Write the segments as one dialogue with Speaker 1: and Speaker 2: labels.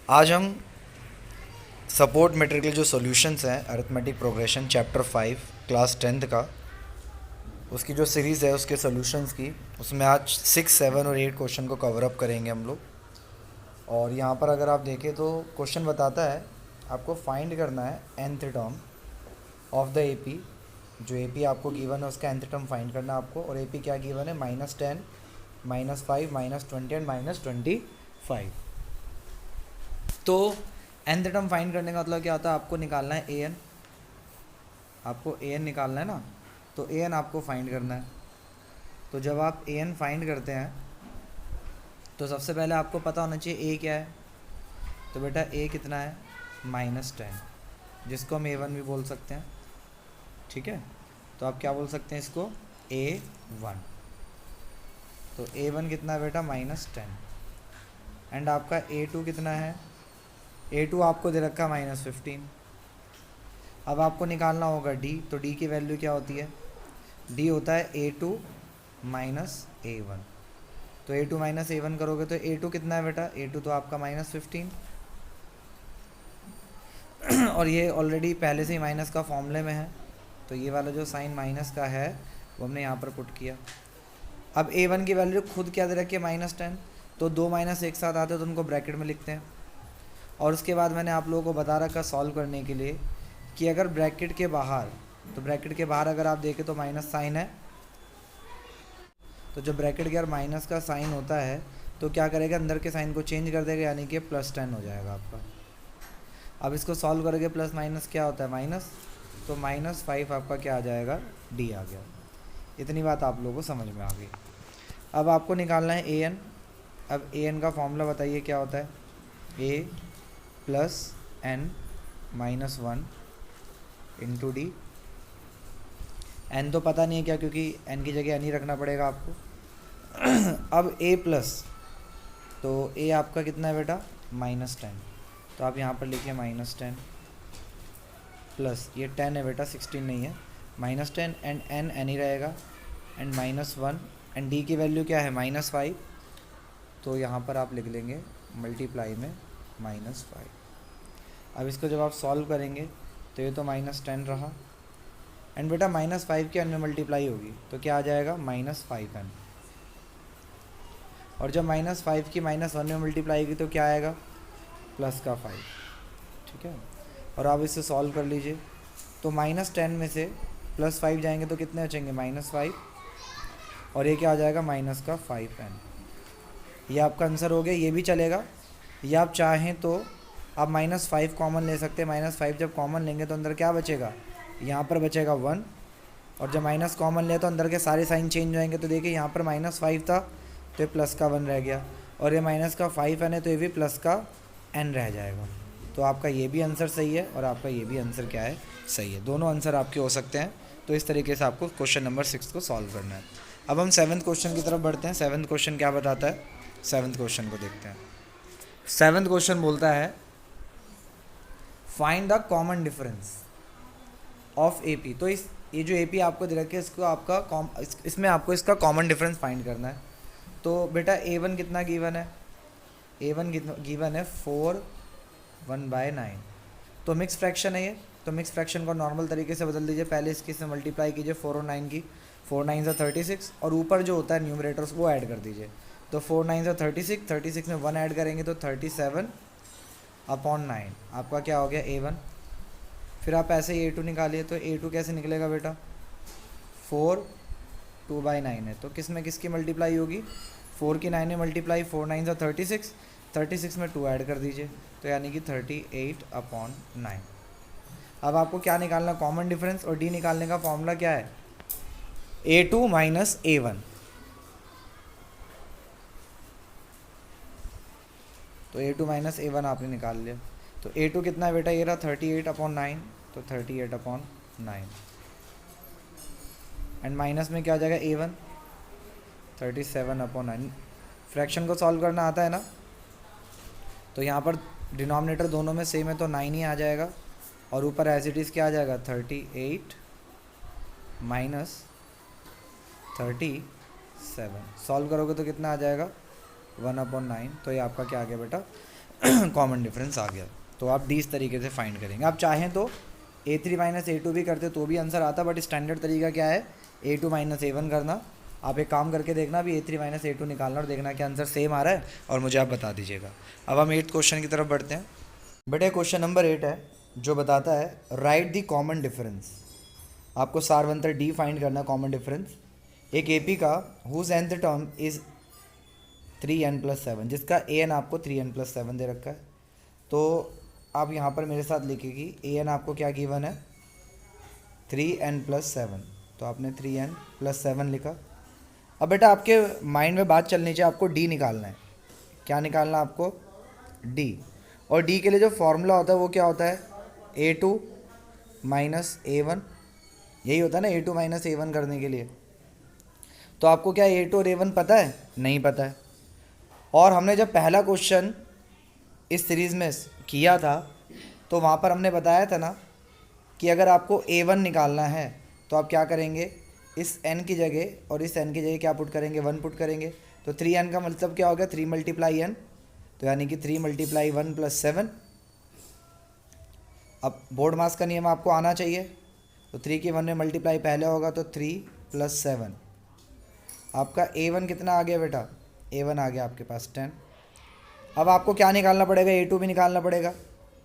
Speaker 1: आज हम support metric के जो सॉल्यूशंस हैं arithmetic progression chapter 5 class 10th का, उसकी जो सीरीज़ है उसके सॉल्यूशंस की, उसमें आज 6, 7 और 8 क्वेश्चन को कवर अप करेंगे हम लोग। और यहाँ पर अगर आप देखें तो क्वेश्चन बताता है आपको फाइंड करना है nth term of the AP. जो एपी आपको गिवन है उसका nth टर्म फाइंड करना है आपको। और एपी क्या गिवन है? -10, -5, -20 एंड -25। तो nth टर्म फाइंड करने का मतलब क्या होता है? आपको निकालना है an, आपको an निकालना है ना। तो an आपको फाइंड करना है। तो जब आप an फाइंड करते हैं तो सबसे पहले आपको पता होना चाहिए a क्या है। तो बेटा a कितना है? -10, जिसको हम a1 भी बोल सकते हैं। ठीक है, तो आप क्या बोल सकते हैं इसको? a1। तो a1 कितना है बेटा? -10। एंड आपका a2 कितना है? a2 आपको दे रखा है -15। अब आपको निकालना होगा d। तो d की वैल्यू क्या होती है? d होता है a2 माइनस a1। तो a2 माइनस a1 करोगे तो a2 कितना है बेटा? a2 तो आपका -15। और ये ऑलरेडी पहले से ही माइनस का फॉर्मूले में है, तो ये वाला जो साइन माइनस का है वो हमने यहाँ पर पुट किया। अब a1 की वैल्यू खुद क्या दे रखी है? -10। तो दो माइनस एक साथ आते हैं तो उनको ब्रैकेट में लिखते हैं। और उसके बाद मैंने आप लोगों को बता रखा सॉल्व करने के लिए कि अगर ब्रैकेट के बाहर, तो ब्रैकेट के बाहर अगर आप देखें तो माइनस साइन है। तो जब ब्रैकेट के अंदर माइनस का साइन होता है तो क्या करेगा? अंदर के साइन को चेंज कर देगा, यानी कि +10 हो जाएगा आपका। अब इसको सॉल्व करोगे, प्लस माइनस क्या होता है? माइनस। तो -5 आपका क्या आ जाएगा? डी आ गया। इतनी बात आप लोगों को समझ में आ गई। अब आपको निकालना है an। अब an का फॉर्मूला बताइए क्या होता है? a + n - 1 into D. n तो पता नहीं है क्या, क्योंकि n की जगह n ही रखना पड़ेगा आपको। अब a प्लस, तो a आपका कितना है बेटा? -10। तो आप यहाँ पर लिखिए -10 प्लस ये 10 है बेटा, 16 नहीं है। -10 एंड n ही रहेगा, एंड -1 एंड d की वैल्यू क्या है? -5। तो यहाँ पर आप लिख लेंगे मल्टीप्लाई में -5। अब इसको जब आप सॉल्व करेंगे तो ये तो -10 रहा, एंड बेटा -5 की n में मल्टीप्लाई होगी तो क्या आ जाएगा? -5n। और जब -5 की -1 में मल्टीप्लाई होगी तो क्या आएगा? +5। ठीक है, और आप इसे सॉल्व कर लीजिए। तो -10 में से +5 जाएंगे तो कितने बचेंगे? -5। और ये क्या आ जाएगा? -5n। ये आपका आंसर हो गया। ये भी चलेगा, या आप चाहें तो आप -5 कॉमन ले सकते हैं। -5 जब कॉमन लेंगे तो अंदर क्या बचेगा? यहाँ पर बचेगा 1। और जब माइनस कॉमन ले तो अंदर के सारे साइन चेंज होंगे। तो देखिए यहाँ पर -5 था तो ये प्लस का 1 रह गया, और ये माइनस का 5n है तो ये भी प्लस का n रह जाएगा। तो आपका ये भी आंसर सही है और आपका ये भी आंसर क्या है? सही है। दोनों आंसर आपके हो सकते हैं। तो इस तरीके से आपको क्वेश्चन नंबर 6 को सॉल्व करना है। अब हम 7th क्वेश्चन की तरफ बढ़ते हैं। 7th क्वेश्चन क्या बताता है? 7th क्वेश्चन को देखते हैं। 7th क्वेश्चन बोलता है find the common difference of AP. तो इस ये जो एपी आपको दे रखे इसको आपका इसमें आपको इसका कॉमन डिफरेंस फाइंड करना है। तो बेटा a1 कितना गिवन है? a1 गिवन है 4/1/9। तो मिक्स फ्रैक्शन है ये, तो मिक्स फ्रैक्शन को नॉर्मल तरीके से बदल दीजिए। पहले इसकी से मल्टीप्लाई कीजिए 4 और 9 की, 4 9 से 36, और ऊपर जो होता है न्यूमरेटर्स वो ऐड कर दीजिए। तो 4 9 से 36, 36 में 1 ऐड करेंगे तो 37/9 आपका क्या हो गया? a1। फिर आप ऐसे ही a2 निकालिए। तो a2 कैसे निकलेगा बेटा? 4 2/9 है, तो किस में किसकी मल्टीप्लाई होगी? 4 की 9 में मल्टीप्लाई, 4 9 से 36, 36 में 2 ऐड कर दीजिए तो यानी कि 38/9। अब आपको क्या निकालना? Common difference. और डी निकालने का फॉर्मूला क्या है? a2 minus a1। तो a2 माइनस a1 आपने निकाल लिया। तो a2 कितना है बेटा? ये रहा 38/9, तो 38/9 एंड माइनस में क्या आ जाएगा? a1 37/9। फ्रैक्शन को सॉल्व करना आता है ना, तो यहाँ पर डिनोमिनेटर दोनों में सेम है तो 9 ही आ जाएगा, और ऊपर एज इट इज़ क्या आ जाएगा? 38 माइनस 37। सॉल्व करोगे तो कितना आ जाएगा? 1/9। तो ये आपका क्या आ गया बेटा? कॉमन डिफरेंस आ गया। तो आप डी इस तरीके से फाइंड करेंगे। आप चाहें तो A3 माइनस A2 भी करते तो भी आंसर आता, बट स्टैंडर्ड तरीका क्या है, A2 माइनस A1 करना। आप एक काम करके देखना भी A3 माइनस A2 निकालना और देखना कि आंसर सेम आ रहा है और मुझे आप बता दीजिएगा। अब हम 8th क्वेश्चन की तरफ बढ़ते हैं। बेटे क्वेश्चन नंबर 8 है जो बताता है राइट द कॉमन डिफरेंस। आपको सारवंतर डी फाइंड करना कॉमन डिफरेंस एक AP का whose nth term is 3n+7, जिसका an आपको 3n+7 दे रखा है। तो आप यहाँ पर मेरे साथ लिखेगी an आपको क्या गिवन है 3n+7, तो आपने 3n+7 लिखा। अब बेटा आपके माइंड में बात चलनी चाहिए, आपको d निकालना है। क्या निकालना है आपको, d। और d के लिए जो फॉर्मूला होता है वो क्या होता है, A2 माइनस A1, यही होता है ना A2 माइनस A1 करने के लिए। तो आपको क्या A2 और A1 पता है, नहीं पता है। और हमने जब पहला क्वेश्चन इस सीरीज़ में किया था तो वहाँ पर हमने बताया था ना कि अगर आपको A1 निकालना है तो आप क्या करेंगे, इस n की जगह और इस n की जगह क्या पुट करेंगे, 1 पुट करेंगे। तो 3n का मतलब क्या हो गया, 3 मल्टीप्लाई n, तो यानी कि 3 मल्टीप्लाई 1 + 7। अब बोर्ड मास का नियम आपको आना चाहिए, तो 3 की 1 में मल्टीप्लाई पहले होगा तो 3 + 7। आपका A1 कितना आ गया बेटा, A1 आ गया आपके पास 10। अब आपको क्या निकालना पड़ेगा, A2 भी निकालना पड़ेगा।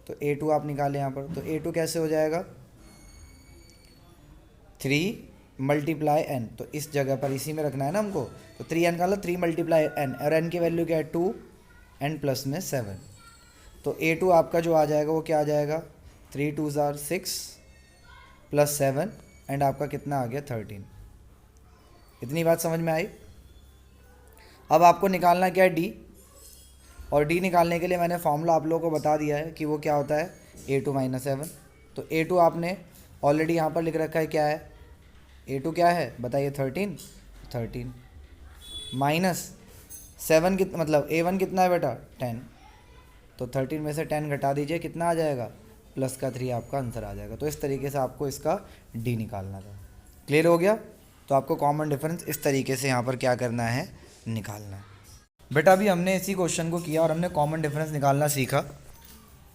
Speaker 1: तो A2 आप निकालें यहाँ पर, तो A2 कैसे हो जाएगा, 3 मल्टीप्लाई n, तो इस जगह पर इसी में रखना है ना हमको। तो 3n का मतलब 3 मल्टीप्लाई n, और n की वैल्यू क्या है 2, n प्लस में 7। तो A2 आपका जो आ जाएगा वो क्या आ जाएगा, 3 2 6 + 7, एंड आपका कितना आ गया 13। इतनी बात समझ में आई। अब आपको निकालना क्या है d, और d निकालने के लिए मैंने फॉर्मूला आप लोगों को बता दिया है कि वो क्या होता है A2 माइनस A1। तो A2 आपने ऑलरेडी यहाँ पर लिख रखा है, क्या है A2 क्या है बताइए, 13 माइनस 7 कितना, मतलब A1 कितना है बेटा 10, तो 13 में से 10 घटा दीजिए, कितना आ जाएगा प्लस का 3, आपका आंसर आ जाएगा। तो इस तरीके से आपको इसका d निकालना था। क्लियर हो गया। तो आपको कॉमन डिफरेंस इस तरीके से यहाँ पर क्या करना है, निकालना है। बेटा अभी हमने इसी क्वेश्चन को किया और हमने कॉमन डिफरेंस निकालना सीखा,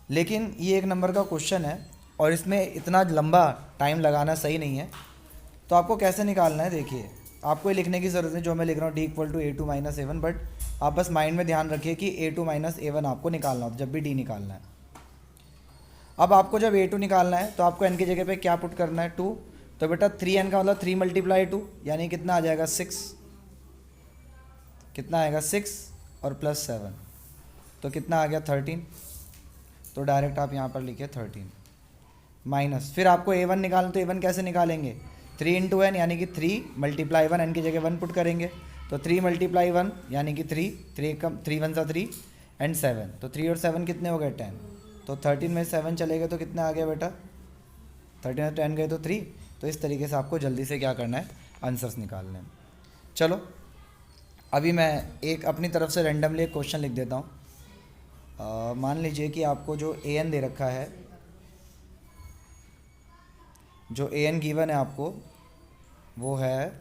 Speaker 1: लेकिन ये 1 नंबर का क्वेश्चन है और इसमें इतना लंबा टाइम लगाना सही नहीं है। तो आपको कैसे निकालना है, देखिए आपको ये लिखने की ज़रूरत नहीं जो मैं लिख रहा हूँ d = A2 minus A1, but आप बस माइंड में ध्यान रखिए कि A2 माइनस A1 आपको निकालना हो जब भी d निकालना है। अब आपको जब A2 निकालना है तो आपको n की जगह पे क्या पुट करना है 2, तो बेटा 3n का मतलब 3 मल्टीप्लाई 2, यानी कितना आ जाएगा 6, कितना आएगा 6 और प्लस 7, तो कितना आ गया 13। तो डायरेक्ट आप यहाँ पर लिखिए 13 माइनस, फिर आपको A1 निकालना, तो A1 कैसे निकालेंगे, 3 × n, यानी कि 3 मल्टीप्लाई 1, n की जगह 1 पुट करेंगे। तो 3 मल्टीप्लाई 1 यानी कि 3 1 3 एंड 7, तो 3 और 7 कितने हो गए 10, तो 13 में 7 चलेगा तो कितना आ गया बेटा 13 में 10 गए तो 3। तो इस तरीके से आपको जल्दी से क्या करना है, आंसर्स निकालने हैं। चलो अभी मैं एक अपनी तरफ से रैंडमली एक क्वेश्चन लिख देता हूँ। मान लीजिए कि आपको जो an दे रखा है, जो an गिवन है आपको वो है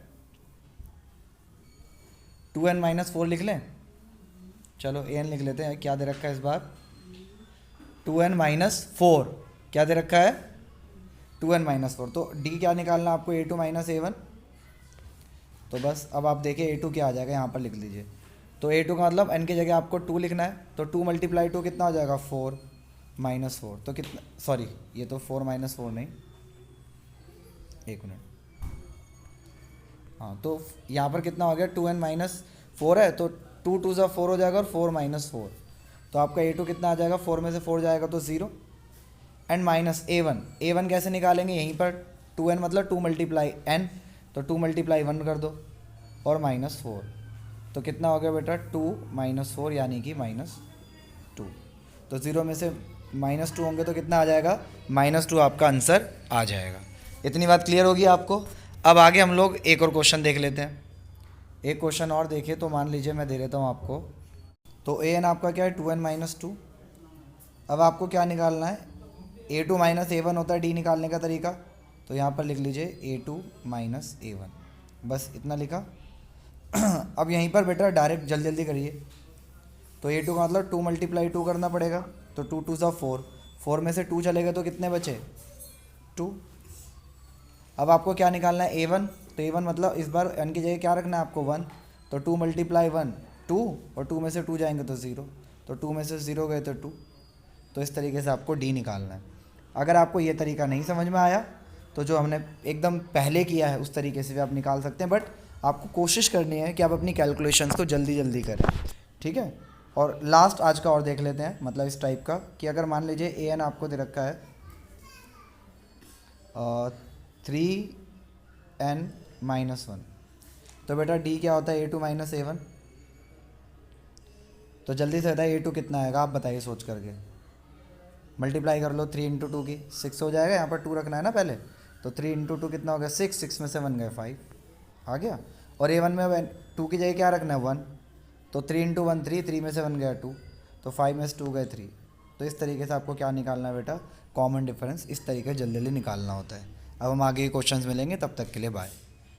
Speaker 1: 2n-4 लिख लें। चलो an लिख लेते हैं, क्या दे रखा है इस बार 2n-4, क्या दे रखा है 2n-4। तो d क्या निकालना आपको A2 माइनस A1। तो बस अब आप देखिए A2 क्या आ जाएगा, यहाँ पर लिख लीजिए। तो A2 का मतलब n की जगह आपको 2 लिखना है, तो 2 मल्टीप्लाई 2 कितना हो जाएगा 4 माइनस 4, तो कितना, सॉरी ये तो 4 माइनस 4 नहीं, एक मिनट, हाँ तो यहाँ पर कितना हो गया 2n-4 है, तो 2 2 ज़ा 4 हो जाएगा और 4 माइनस 4, तो आपका A2 कितना आ जाएगा, 4 में से 4 जाएगा तो 0, एंड माइनस A1 कैसे निकालेंगे, यहीं पर 2n मतलब 2 मल्टीप्लाई n, तो 2 मल्टीप्लाई 1 कर दो और -4, तो कितना हो गया बेटा 2 - 4 यानी कि -2। तो 0 में से -2 होंगे तो कितना आ जाएगा -2, आपका आंसर आ जाएगा। इतनी बात क्लियर होगी आपको। अब आगे हम लोग एक और क्वेश्चन देख लेते हैं। एक क्वेश्चन और देखिए, तो मान लीजिए मैं दे देता हूँ आपको, तो an आपका क्या है 2n-2। अब आपको क्या निकालना है, A2 माइनस A1 होता है d निकालने का तरीका, तो यहाँ पर लिख लीजिए A2 माइनस A1, बस इतना लिखा। अब यहीं पर बेटा डायरेक्ट जल्दी जल्दी करिए, तो A2 का मतलब 2 मल्टीप्लाई 2 करना पड़ेगा, तो 2 2 ज़ा 4, 4 में से 2 चलेगा तो कितने बचे 2। अब आपको क्या निकालना है A1, तो A1 मतलब इस बार n की जगह क्या रखना है आपको 1, तो 2 मल्टीप्लाई 1 2, और 2 में से 2 जाएंगे तो 0, तो 2 में से 0 गए तो 2। तो इस तरीके से आपको D निकालना है। अगर आपको ये तरीका नहीं समझ में आया तो जो हमने एकदम पहले किया है उस तरीके से भी आप निकाल सकते हैं, बट आपको कोशिश करनी है कि आप अपनी कैलकुलेशंस को जल्दी जल्दी करें, ठीक है। और लास्ट आज का और देख लेते हैं, मतलब इस टाइप का कि अगर मान लीजिए an आपको दे रखा है 3n माइनस 1, तो बेटा d क्या होता है A2 माइनस A1। तो जल्दी से बताइए A2 कितना आएगा, आप बताइए सोच करके, मल्टीप्लाई कर लो 3 इंटू 2 की 6 हो जाएगा, यहाँ पर 2 रखना है ना पहले, तो 3 इंटू 2 कितना हो गया 6, 6 में से 1 गए 5 आ गया। और A1 में 2 की जगह क्या रखना है 1, तो 3 इंटू 1 3, 3 में से 1 गया 2, तो 5 में से 2 गए 3। तो इस तरीके से आपको क्या निकालना है बेटा, कॉमन डिफरेंस इस तरीके से जल्दी जल्दी निकालना होता है। अब हम आगे के क्वेश्चंस मिलेंगे, तब तक के लिए बाय।